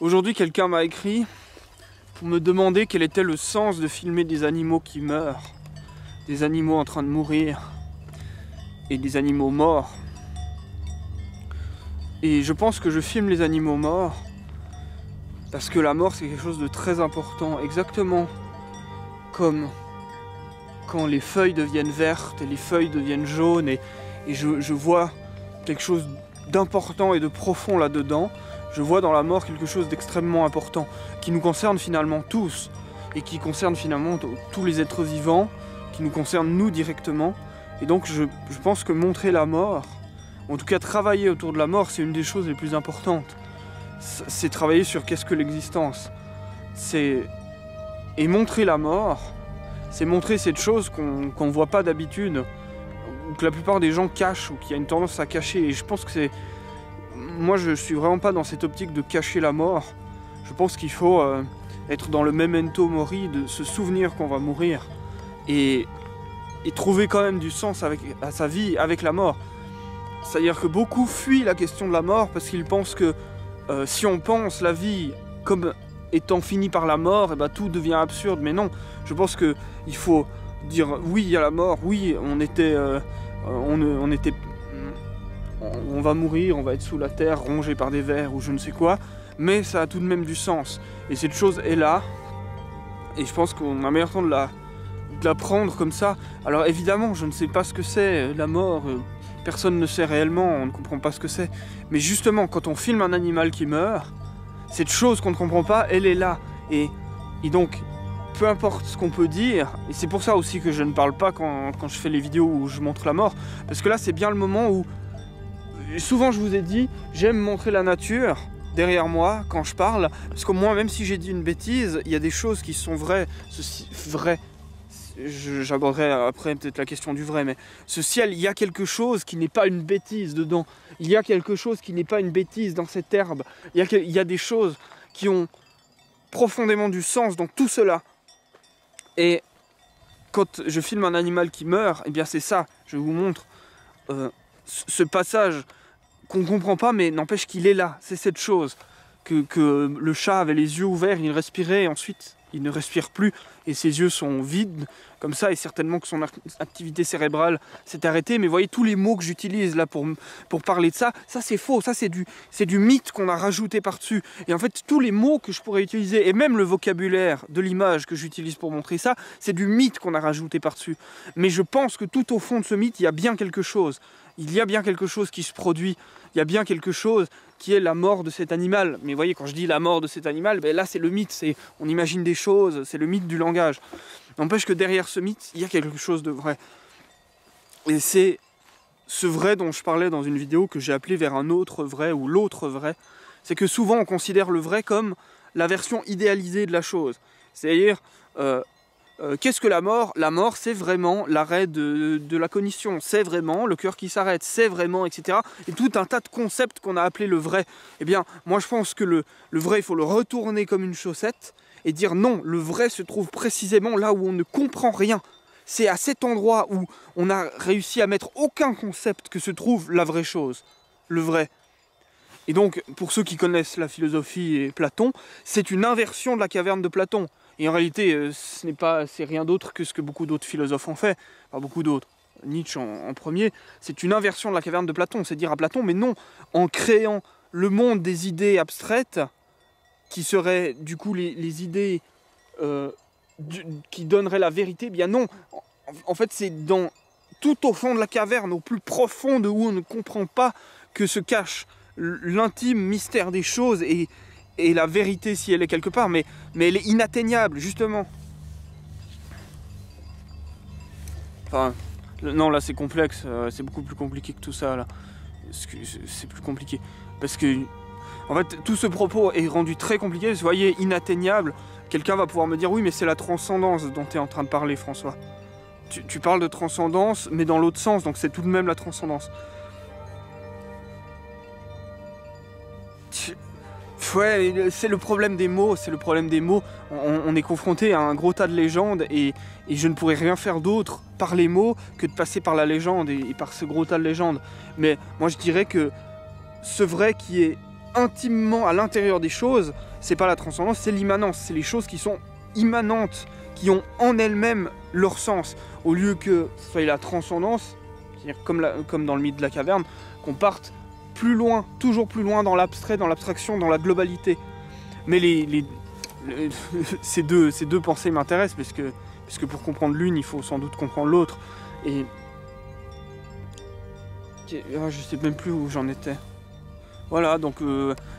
Aujourd'hui, quelqu'un m'a écrit pour me demander quel était le sens de filmer des animaux qui meurent, des animaux en train de mourir et des animaux morts. Et je pense que je filme les animaux morts parce que la mort c'est quelque chose de très important, exactement comme quand les feuilles deviennent vertes et les feuilles deviennent jaunes et je vois quelque chose d'important et de profond là-dedans. Je vois dans la mort quelque chose d'extrêmement important qui nous concerne finalement tous et qui concerne finalement tous les êtres vivants, qui nous concerne nous directement. Et donc je pense que montrer la mort, en tout cas travailler autour de la mort, c'est une des choses les plus importantes. C'est travailler sur qu'est-ce que l'existence. Et montrer la mort, c'est montrer cette chose qu'on ne voit pas d'habitude, ou que la plupart des gens cachent, ou qu'il y a une tendance à cacher. Et je pense que c'est... Moi, je suis vraiment pas dans cette optique de cacher la mort. Je pense qu'il faut être dans le memento mori, de se souvenir qu'on va mourir. Et trouver quand même du sens à sa vie avec la mort. C'est-à-dire que beaucoup fuient la question de la mort parce qu'ils pensent que si on pense la vie comme étant finie par la mort, et ben tout devient absurde. Mais non, je pense qu'il faut dire oui, il y a la mort, oui, on va mourir, on va être sous la terre, rongé par des vers ou je ne sais quoi, mais ça a tout de même du sens. Et cette chose est là, et je pense qu'on a meilleur temps de la prendre comme ça. Alors évidemment, je ne sais pas ce que c'est, la mort, personne ne sait réellement, on ne comprend pas ce que c'est. Mais justement, quand on filme un animal qui meurt, cette chose qu'on ne comprend pas, elle est là. Et donc, peu importe ce qu'on peut dire, et c'est pour ça aussi que je ne parle pas quand je fais les vidéos où je montre la mort, parce que là c'est bien le moment où, souvent je vous ai dit, j'aime montrer la nature derrière moi quand je parle, parce qu'au moins même si j'ai dit une bêtise, il y a des choses qui sont vraies, vraies. J'aborderai après peut-être la question du vrai, mais ce ciel, il y a quelque chose qui n'est pas une bêtise dedans. Il y a quelque chose qui n'est pas une bêtise dans cette herbe. Il y a des choses qui ont profondément du sens dans tout cela. Et quand je filme un animal qui meurt, eh bien c'est ça, je vous montre ce passage qu'on ne comprend pas, mais n'empêche qu'il est là. C'est cette chose que le chat avait les yeux ouverts, il respirait, et ensuite il ne respire plus, et ses yeux sont vides, comme ça, et certainement que son activité cérébrale s'est arrêtée. Mais vous voyez, tous les mots que j'utilise là pour parler de ça c'est faux, ça c'est du mythe qu'on a rajouté par-dessus. Et en fait, tous les mots que je pourrais utiliser, et même le vocabulaire de l'image que j'utilise pour montrer ça, c'est du mythe qu'on a rajouté par-dessus. Mais je pense que tout au fond de ce mythe, il y a bien quelque chose. Il y a bien quelque chose qui se produit, il y a bien quelque chose qui est la mort de cet animal. Mais vous voyez, quand je dis la mort de cet animal, ben là c'est le mythe, on imagine des choses, c'est le mythe du langage. N'empêche que derrière ce mythe, il y a quelque chose de vrai. Et c'est ce vrai dont je parlais dans une vidéo que j'ai appelée vers un autre vrai ou l'autre vrai. C'est que souvent on considère le vrai comme la version idéalisée de la chose. C'est-à-dire... qu'est-ce que la mort? La mort, c'est vraiment l'arrêt de la cognition, c'est vraiment le cœur qui s'arrête, c'est vraiment, etc. Et tout un tas de concepts qu'on a appelé le vrai. Eh bien, moi je pense que le vrai, il faut le retourner comme une chaussette et dire non, le vrai se trouve précisément là où on ne comprend rien. C'est à cet endroit où on a réussi à mettre aucun concept que se trouve la vraie chose, le vrai. Et donc, pour ceux qui connaissent la philosophie et Platon, c'est une inversion de la caverne de Platon. Et en réalité, c'est rien d'autre que ce que beaucoup d'autres philosophes ont fait. Enfin, beaucoup d'autres. Nietzsche en premier. C'est une inversion de la caverne de Platon. C'est dire à Platon, mais non, en créant le monde des idées abstraites, qui seraient du coup les idées qui donneraient la vérité, eh bien non. En fait, c'est tout au fond de la caverne, au plus profond de où on ne comprend pas que se cache l'intime mystère des choses et la vérité si elle est quelque part, mais elle est inatteignable, justement. Enfin, non, là c'est complexe, c'est beaucoup plus compliqué que tout ça, là. C'est plus compliqué. Parce que, en fait, tout ce propos est rendu très compliqué. Vous voyez, inatteignable, quelqu'un va pouvoir me dire, oui, mais c'est la transcendance dont tu es en train de parler, François. Tu parles de transcendance, mais dans l'autre sens, donc c'est tout de même la transcendance. Ouais, c'est le problème des mots, c'est le problème des mots. On est confronté à un gros tas de légendes et je ne pourrais rien faire d'autre par les mots que de passer par la légende et par ce gros tas de légendes. Mais moi je dirais que ce vrai qui est intimement à l'intérieur des choses, c'est pas la transcendance, c'est l'immanence. C'est les choses qui sont immanentes, qui ont en elles-mêmes leur sens, au lieu que ce soit la transcendance, c'est-à-dire comme dans le mythe de la caverne, qu'on parte plus loin, toujours plus loin dans l'abstrait, dans l'abstraction, dans la globalité. Mais ces deux pensées m'intéressent, parce que pour comprendre l'une, il faut sans doute comprendre l'autre. Et je sais même plus où j'en étais. Voilà, donc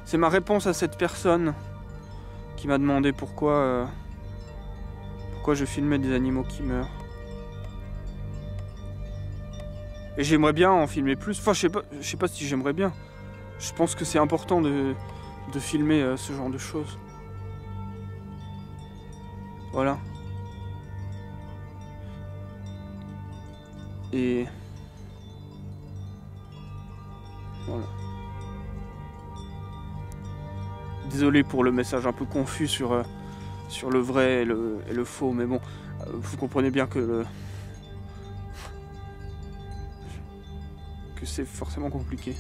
c'est ma réponse à cette personne qui m'a demandé pourquoi je filmais des animaux qui meurent. Et j'aimerais bien en filmer plus. Enfin, je sais pas si j'aimerais bien. Je pense que c'est important de filmer ce genre de choses. Voilà. Et... voilà. Désolé pour le message un peu confus sur le vrai et le faux, mais bon, vous comprenez bien que c'est forcément compliqué.